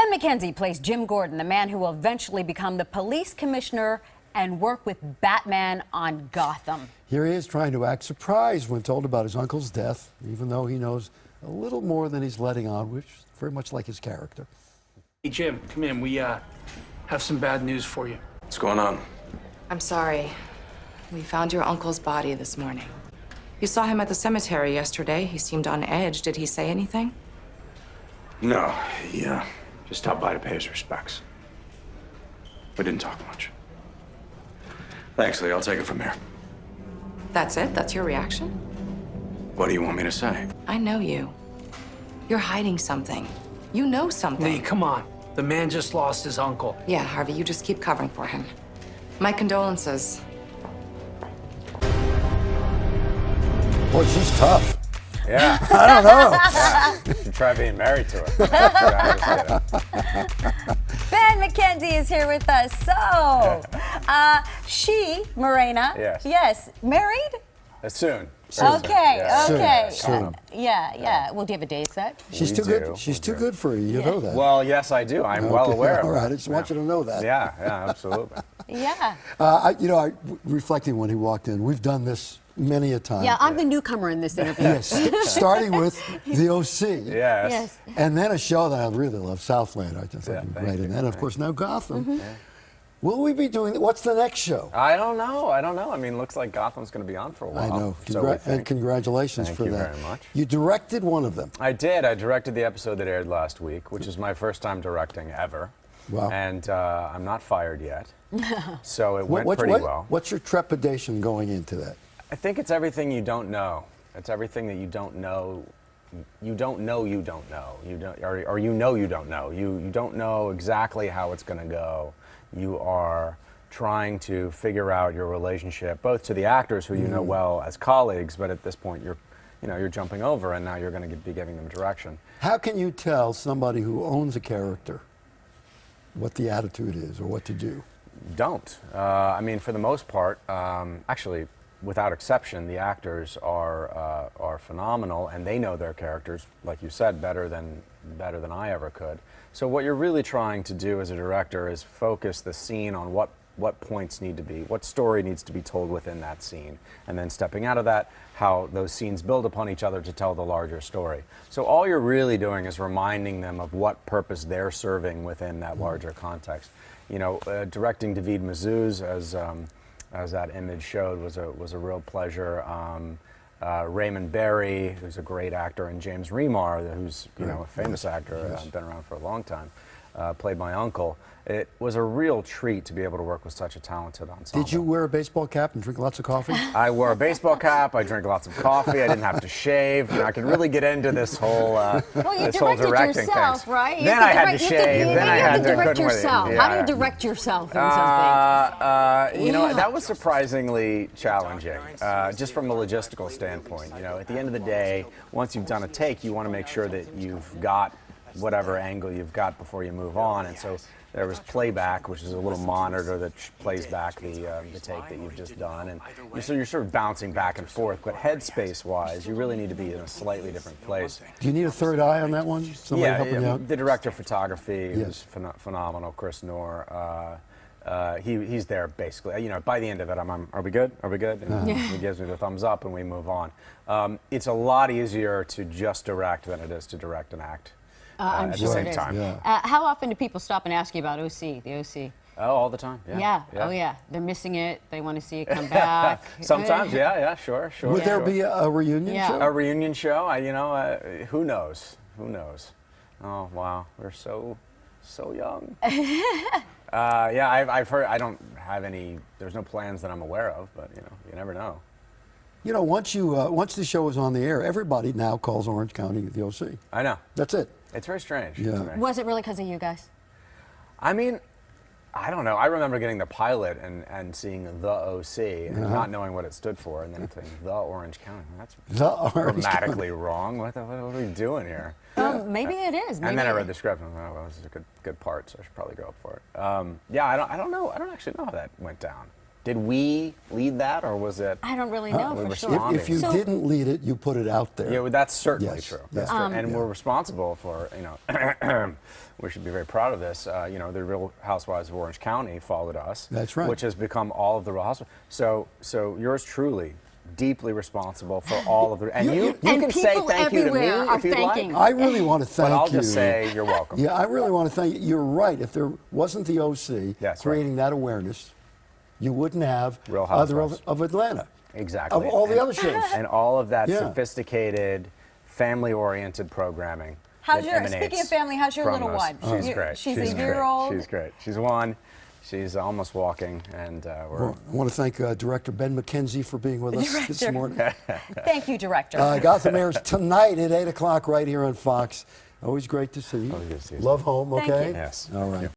Ben McKenzie plays Jim Gordon, the man who will eventually become the police commissioner and work with Batman on Gotham. Here he is trying to act surprised when told about his uncle's death, even though he knows a little more than he's letting on, which is very much like his character. Hey, Jim, come in. We have some bad news for you. What's going on? I'm sorry. We found your uncle's body this morning. You saw him at the cemetery yesterday. He seemed on edge. Did he say anything? No, he just stopped by to pay his respects. We didn't talk much. Thanks, Lee. I'll take it from here. That's it? That's your reaction? What do you want me to say? I know you. You're hiding something. You know something. Lee, come on. The man just lost his uncle. Yeah, Harvey, you just keep covering for him. My condolences. Boy, she's tough. Yeah. I don't know. Yeah. You should try being married to her. Ben McKenzie is here with us. So, she, Morena, yes, married? Soon. Okay, Yeah. okay. Soon. Yeah. Well, do you have a date set? She's too good. She's too good for you. You know that. Well, yes, I do. I'm well aware of All it. right. I just want you to know that. Yeah, absolutely. Yeah. Reflecting when he walked in, we've done this many a time. Yeah, I'm the newcomer in this interview. Yes, starting with the OC. Yes. And then a show that I really love, Southland. I just think thank great. you. And then, of course, now Gotham. Will we be doing? What's the next show? I don't know. I mean, looks like Gotham's going to be on for a while. I know. So we And think. congratulations Thank for you that. very much. You directed one of them. I did. I directed the episode that aired last week, which is my first time directing ever. Wow. And I'm not fired yet. So it went pretty well. What's your trepidation going into that? I think it's everything you don't know. It's everything that you don't know. You don't know you don't know. Or you know you don't know. You don't know exactly how it's going to go. You are trying to figure out your relationship, both to the actors who you know well as colleagues, but at this point you're jumping over, and now you're going to be giving them direction. How can you tell somebody who owns a character what the attitude is or what to do? Don't. I mean, for the most part, actually, without exception, the actors are phenomenal, and they know their characters, like you said, better than I ever could. So what you're really trying to do as a director is focus the scene on what points need to be, what story needs to be told within that scene, and then stepping out of that, how those scenes build upon each other to tell the larger story. So all you're really doing is reminding them of what purpose they're serving within that larger context. You know, directing David Mazouz as that image showed was a real pleasure. Raymond Barry, who's a great actor, and James Remar, who's a famous actor, been around for a long time, played my uncle. It was a real treat to be able to work with such a talented ensemble. Did you wear a baseball cap and drink lots of coffee? I wore a baseball cap. I drank lots of coffee. I didn't have to shave. I could really get into this whole Well, you this whole directed directing yourself, thing. right? Then I had to shave. Then I had to direct yourself. How do you direct yourself in something? You know, that was surprisingly challenging, just from a logistical standpoint. You know, at the end of the day, once you've done a take, you want to make sure that you've got whatever angle you've got before you move on, and so there was playback, which is a little monitor that plays back the take that you've just done, and you're sort of bouncing back and forth. But headspace-wise, you really need to be in a slightly different place. Do you need a third eye on that one? Somebody helping you out? The director of photography was phenomenal, Chris Knorr. He's there basically. You know, by the end of it, are we good? Are we good? And he gives me the thumbs up, and we move on. It's a lot easier to just direct than it is to direct and act. I'm at sure the same it is. time. Yeah. How often do people stop and ask you about the OC? Oh, all the time. Yeah. Oh, yeah. They're missing it. They want to see it come back. Sometimes, sure. Would there be a reunion show? A reunion show? Who knows? Who knows? Oh, wow. We're so young. I've heard. I don't have any. There's no plans that I'm aware of, but you never know. You know, once the show is on the air, everybody now calls Orange County the OC. I know. That's it. It's very strange. Yeah. Was it really because of you guys? I mean, I don't know. I remember getting the pilot and seeing the OC and not knowing what it stood for, and then saying the Orange County. That's grammatically wrong. What are we doing here? Maybe it is. And then I read the script and I thought, well, this is a good part, so I should probably go up for it. I don't know. I don't actually know how that went down. Did we lead that, or was it? I don't really know we for were sure. responding. If you So- didn't lead it, you put it out there. Yeah, well, that's certainly Yes, true. yeah. That's true. And Yeah. we're responsible for, we should be very proud of this. The Real Housewives of Orange County followed us. That's right. Which has become all of the Real Housewives. So yours truly, deeply responsible for all of the. And you And can say people thank you to me everywhere are if you'd thanking. like. I really want to thank you. But I'll just say you're welcome. Yeah, I really want to thank you. You're right. If there wasn't the OC That's creating that awareness, you wouldn't have Real other Housewives. of Atlanta. Exactly. Of all the And- other shows. And all of that Yeah. sophisticated, family-oriented programming. How's that your- emanates speaking of family, how's your from little us. one? She's You- great. she's a great. year-old? She's great. She's one. She's almost walking, and we're. Well, I want to thank Director Ben McKenzie for being with us this Director. morning. Thank you, Director. Gotham airs tonight at 8 o'clock right here on Fox. Always great to see you. Always good to see you. Love home, Thank okay? you. Yes. All right.